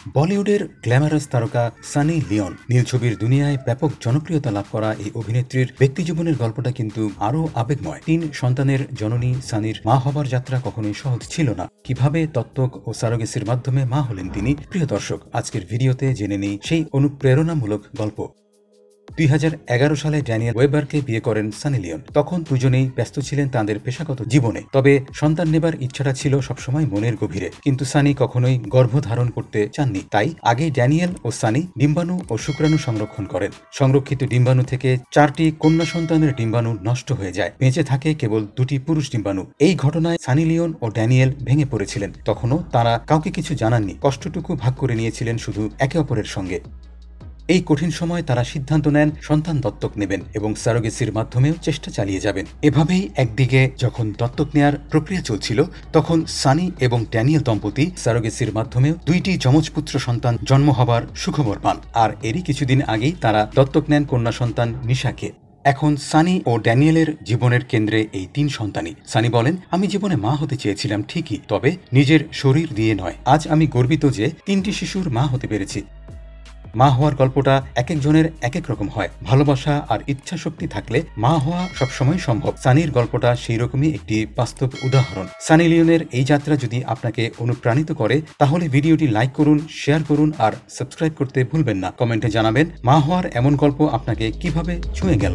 বলিউডের গ্ল্যামারাস তারকা সানি লিওন নীল ছবির দুনিয়ায় ব্যাপক জনপ্রিয়তা লাভ করা এই অভিনেত্রীর ব্যক্তিজীবনের গল্পটা কিন্তু আরও আবেগময়। ৩ সন্তানের জননী সানির মা হবার যাত্রা কখনোই সহজ ছিল না। কিভাবে দত্তক ও সারোগেসির মাধ্যমে মা হলেন তিনি। প্রিয় দর্শক, আজকের ভিডিওতে জেনে নেই সেই অনুপ্রেরণামূলক গল্প। 2011 সালে ড্যানিয়েল ওয়েবারকে বিয়ে করেন সানি লিওন। তখন দুজনেই ব্যস্ত ছিলেন তাঁদের পেশাগত জীবনে, তবে সন্তান নেবার ইচ্ছাটা ছিল সবসময় মনের গভীরে। কিন্তু সানি কখনোই গর্ভধারণ করতে চাননি। তাই আগে ড্যানিয়েল ও সানি ডিম্বাণু ও শুক্রাণু সংরক্ষণ করেন। সংরক্ষিত ডিম্বাণু থেকে 4টি কন্যা সন্তানের ডিম্বাণু নষ্ট হয়ে যায়, বেঁচে থাকে কেবল 2টি পুরুষ ডিম্বাণু। এই ঘটনায় সানি লিওন ও ড্যানিয়েল ভেঙে পড়েছিলেন। তখনও তারা কাউকে কিছু জানাননি, কষ্টটুকু ভাগ করে নিয়েছিলেন শুধু একে অপরের সঙ্গে। এই কঠিন সময় তারা সিদ্ধান্ত নেন সন্তান দত্তক নেবেন এবং সারোগেসির মাধ্যমেও চেষ্টা চালিয়ে যাবেন। এভাবেই একদিকে যখন দত্তক নেয়ার প্রক্রিয়া চলছিল, তখন সানি এবং ড্যানিয়েল দম্পতি সারোগেসির মাধ্যমেও 2টি যমজপুত্র সন্তান জন্ম হবার সুখবর পান। আর এরই কিছুদিন আগেই তারা দত্তক নেন কন্যা সন্তান নিশাকে। এখন সানি ও ড্যানিয়েলের জীবনের কেন্দ্রে এই 3 সন্তানই। সানি বলেন, আমি জীবনে মা হতে চেয়েছিলাম ঠিকই, তবে নিজের শরীর দিয়ে নয়। আজ আমি গর্বিত যে 3টি শিশুর মা হতে পেরেছি। মা হওয়ার গল্পটা এক একজনের এক এক রকম হয়। ভালোবাসা আর ইচ্ছা শক্তি থাকলে মা হওয়া সবসময় সম্ভব। সানির গল্পটা সেই রকমই একটি বাস্তব উদাহরণ। সানি লিওনের এই যাত্রা যদি আপনাকে অনুপ্রাণিত করে, তাহলে ভিডিওটি লাইক করুন, শেয়ার করুন আর সাবস্ক্রাইব করতে ভুলবেন না। কমেন্টে জানাবেন মা হওয়ার এমন গল্প আপনাকে কিভাবে ছুঁয়ে গেল।